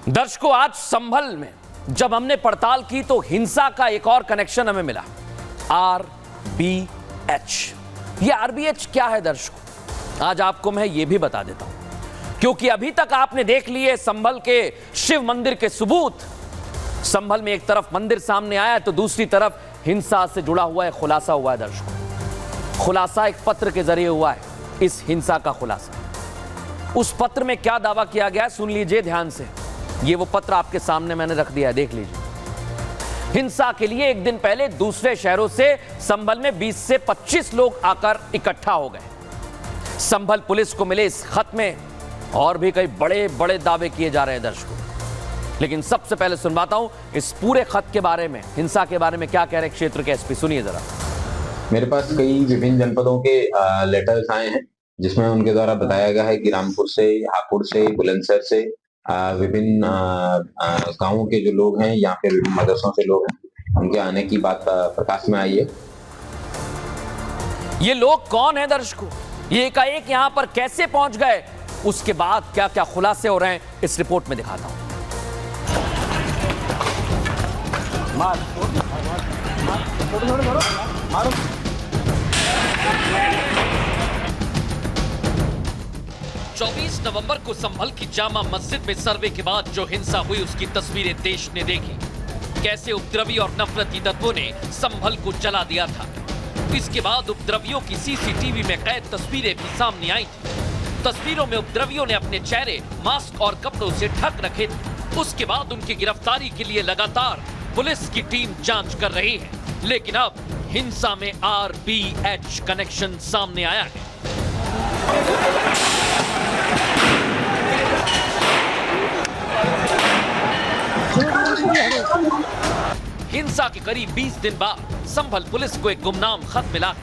दर्शकों, आज संभल में जब हमने पड़ताल की तो हिंसा का एक और कनेक्शन हमें मिला, आरबीएच। ये आरबीएच क्या है दर्शकों, आज आपको मैं ये भी बता देता हूं, क्योंकि अभी तक आपने देख लिए संभल के शिव मंदिर के सबूत। संभल में एक तरफ मंदिर सामने आया तो दूसरी तरफ हिंसा से जुड़ा हुआ है खुलासा हुआ है दर्शकों। खुलासा एक पत्र के जरिए हुआ है, इस हिंसा का खुलासा। उस पत्र में क्या दावा किया गया है सुन लीजिए ध्यान से। ये वो पत्र आपके सामने मैंने रख दिया है, देख लीजिए। हिंसा के लिए एक दिन पहले दूसरे शहरों से संभल में 20 से 25 लोग आकर इकट्ठा हो गए। संभल पुलिस को मिले इस खत में और भी कई बड़े बड़े दावे किए जा रहे हैं दर्शकों। लेकिन सबसे पहले सुनवाता हूं इस पूरे खत के बारे में, हिंसा के बारे में क्या कह रहे क्षेत्र के एसपी, सुनिए जरा। मेरे पास कई विभिन्न जनपदों के लेटर्स आए हैं जिसमें उनके द्वारा बताया गया है कि रामपुर से, हापुड़ से, बुलंदशहर से, विभिन्न गांवों के जो लोग हैं या फिर विभिन्न मदरसों से लोग हैं, उनके आने की बात प्रकाश में आई है। ये लोग कौन है दर्शकों, ये एकाएक यहां पर कैसे पहुंच गए, उसके बाद क्या क्या खुलासे हो रहे हैं इस रिपोर्ट में दिखाता हूं। मार, 24 नवंबर को संभल की जामा मस्जिद में सर्वे के बाद जो हिंसा हुई उसकी तस्वीरें देश ने देखी। कैसे उपद्रवी और नफरती तत्वों ने संभल को जला दिया था। इसके बाद उपद्रवियों की सीसीटीवी में कैद तस्वीरें भी सामने आई थी। तस्वीरों में उपद्रवियों ने अपने चेहरे मास्क और कपड़ों से ढक रखे थे। उसके बाद उनकी गिरफ्तारी के लिए लगातार पुलिस की टीम जांच कर रही है। लेकिन अब हिंसा में आरबीएच कनेक्शन सामने आया है। हिंसा के करीब 20 दिन बाद संभल पुलिस को एक गुमनाम खत मिला है।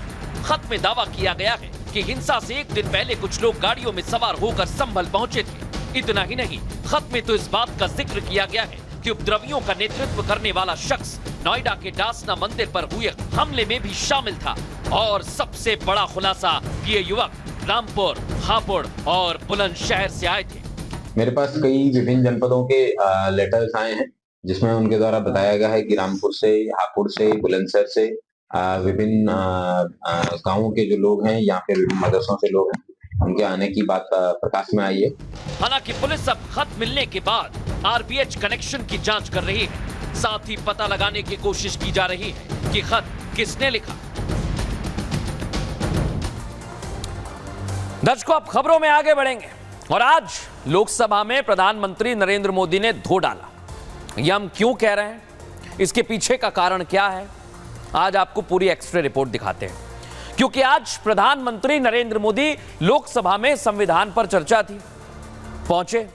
खत में दावा किया गया है कि हिंसा से एक दिन पहले कुछ लोग गाड़ियों में सवार होकर संभल पहुंचे थे। इतना ही नहीं, खत में तो इस बात का जिक्र किया गया है कि उपद्रवियों का नेतृत्व करने वाला शख्स नोएडा के डासना मंदिर पर हुए हमले में भी शामिल था। और सबसे बड़ा खुलासा, ये युवक रामपुर, हापुड़ और बुलंदशहर से आए थे। मेरे पास कई विभिन्न जनपदों के लेटर्स आए हैं जिसमें उनके द्वारा बताया गया है कि रामपुर से, हापुड़ से, बुलंदशहर से, विभिन्न गांवों के जो लोग हैं या फिर विभिन्न मदरसों से लोग हैं, उनके आने की बात प्रकाश में आई है। हालांकि पुलिस अब खत मिलने के बाद आरबीएच कनेक्शन की जांच कर रही है। साथ ही पता लगाने की कोशिश की जा रही है कि खत किसने लिखा। दर्शकों, अब खबरों में आगे बढ़ेंगे और आज लोकसभा में प्रधानमंत्री नरेंद्र मोदी ने धो डाला। यह हम क्यों कह रहे हैं, इसके पीछे का कारण क्या है, आज आपको पूरी एक्स्ट्रा रिपोर्ट दिखाते हैं। क्योंकि आज प्रधानमंत्री नरेंद्र मोदी लोकसभा में संविधान पर चर्चा थी, पहुंचे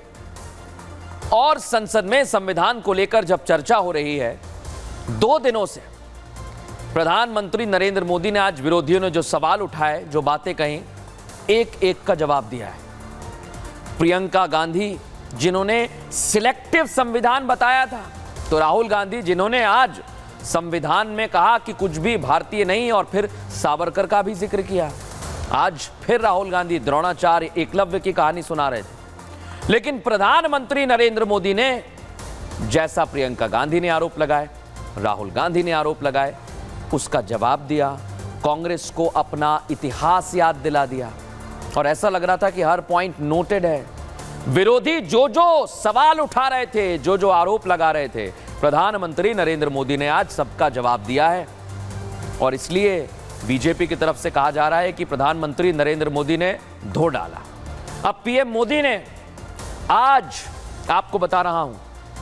और संसद में संविधान को लेकर जब चर्चा हो रही है 2 दिनों से, प्रधानमंत्री नरेंद्र मोदी ने आज विरोधियों ने जो सवाल उठाए, जो बातें कही, एक एक का जवाब दिया है। प्रियंका गांधी जिन्होंने सिलेक्टिव संविधान बताया था, तो राहुल गांधी जिन्होंने आज संविधान में कहा कि कुछ भी भारतीय नहीं और फिर सावरकर का भी जिक्र किया, आज फिर राहुल गांधी द्रोणाचार्य, एकलव्य की कहानी सुना रहे थे। लेकिन प्रधानमंत्री नरेंद्र मोदी ने जैसा प्रियंका गांधी ने आरोप लगाए, राहुल गांधी ने आरोप लगाए, उसका जवाब दिया। कांग्रेस को अपना इतिहास याद दिला दिया और ऐसा लग रहा था कि हर पॉइंट नोटेड है। विरोधी जो जो सवाल उठा रहे थे, जो जो आरोप लगा रहे थे, प्रधानमंत्री नरेंद्र मोदी ने आज सबका जवाब दिया है। और इसलिए बीजेपी की तरफ से कहा जा रहा है कि प्रधानमंत्री नरेंद्र मोदी ने धो डाला। अब पीएम मोदी ने आज, आपको बता रहा हूं,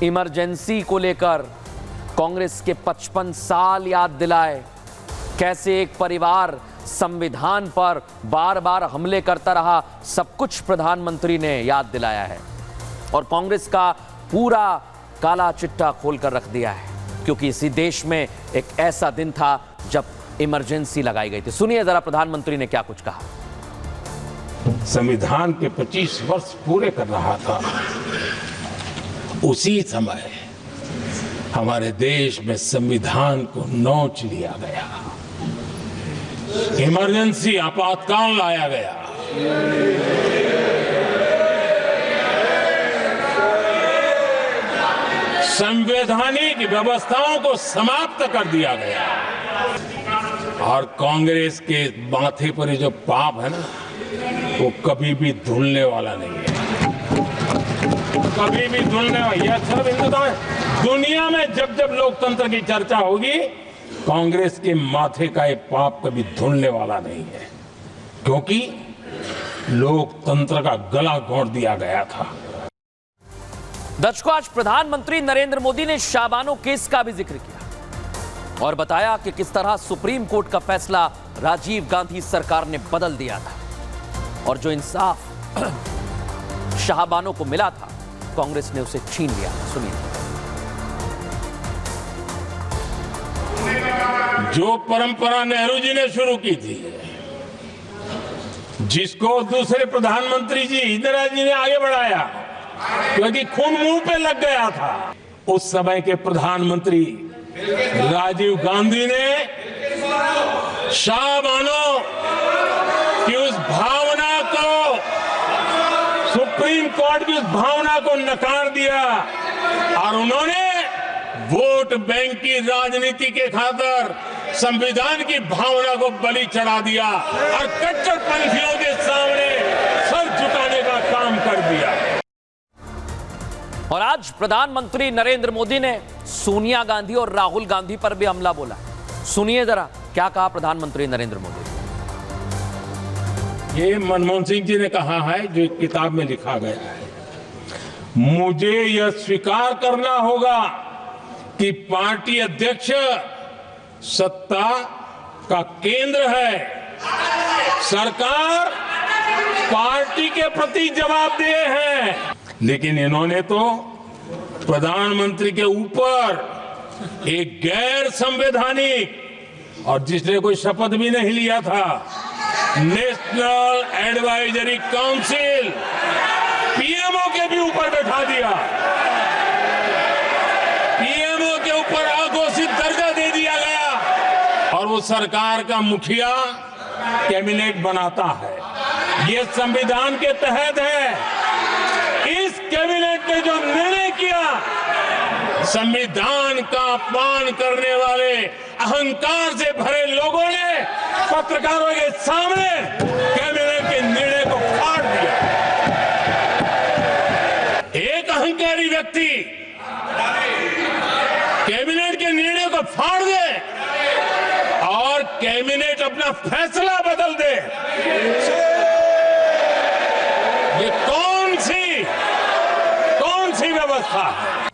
इमरजेंसी को लेकर कांग्रेस के 55 साल याद दिलाए। कैसे एक परिवार संविधान पर बार बार हमले करता रहा, सब कुछ प्रधानमंत्री ने याद दिलाया है और कांग्रेस का पूरा काला चिट्ठा खोलकर रख दिया है। क्योंकि इसी देश में एक ऐसा दिन था जब इमरजेंसी लगाई गई थी। सुनिए जरा प्रधानमंत्री ने क्या कुछ कहा। संविधान के 25 वर्ष पूरे कर रहा था, उसी समय हमारे देश में संविधान को नोच लिया गया, इमरजेंसी आपातकाल लाया गया। संवैधानिक व्यवस्थाओं को समाप्त कर दिया गया। और कांग्रेस के माथे पर ये जो पाप है ना, वो कभी भी धुलने वाला नहीं है, कभी भी धुलने वाला। यह सब हिंदुस्तान, दुनिया में जब जब लोकतंत्र की चर्चा होगी, कांग्रेस के माथे का ये पाप कभी धुलने वाला नहीं है, क्योंकि लोकतंत्र का गला घोंट दिया गया था। दर्शकों, आज प्रधानमंत्री नरेंद्र मोदी ने शाबानो केस का भी जिक्र किया और बताया कि किस तरह सुप्रीम कोर्ट का फैसला राजीव गांधी सरकार ने बदल दिया था और जो इंसाफ शाहबानो को मिला था, कांग्रेस ने उसे छीन लिया। सुनिए। जो परंपरा नेहरू जी ने शुरू की थी, जिसको दूसरे प्रधानमंत्री जी इंदिरा जी ने आगे बढ़ाया, क्योंकि खून मुंह पे लग गया था, उस समय के प्रधानमंत्री राजीव गांधी ने शाहबानो की उस भावना को, सुप्रीम कोर्ट की उस भावना को नकार दिया और उन्होंने वोट बैंक की राजनीति के खातिर संविधान की भावना को बलि चढ़ा दिया और कट्टरपंथियों के सामने सर झुकाने का काम कर दिया। और आज प्रधानमंत्री नरेंद्र मोदी ने सोनिया गांधी और राहुल गांधी पर भी हमला बोला। सुनिए जरा क्या कहा प्रधानमंत्री नरेंद्र मोदी। ये मनमोहन सिंह जी ने कहा है, जो एक किताब में लिखा गया है, मुझे यह स्वीकार करना होगा कि पार्टी अध्यक्ष सत्ता का केंद्र है, सरकार पार्टी के प्रति जवाबदेह है, लेकिन इन्होंने तो प्रधानमंत्री के ऊपर एक गैर संवैधानिक, और जिसने कोई शपथ भी नहीं लिया था, नेशनल एडवाइजरी काउंसिल पीएमओ के भी ऊपर बैठा दिया, पीएमओ के ऊपर अघोषित दर्जा दे दिया गया और वो सरकार का मुखिया कैबिनेट बनाता है। ये संविधान के तहत है। इस कैबिनेट ने जो निर्णय किया, संविधान का अपमान करने वाले अहंकार से भरे लोगों ने पत्रकारों के सामने कैबिनेट के निर्णय को फाड़ दिया। एक अहंकारी व्यक्ति कैबिनेट के निर्णय को फाड़ दे और कैबिनेट अपना फैसला बदल दे, ये कौन सी व्यवस्था है?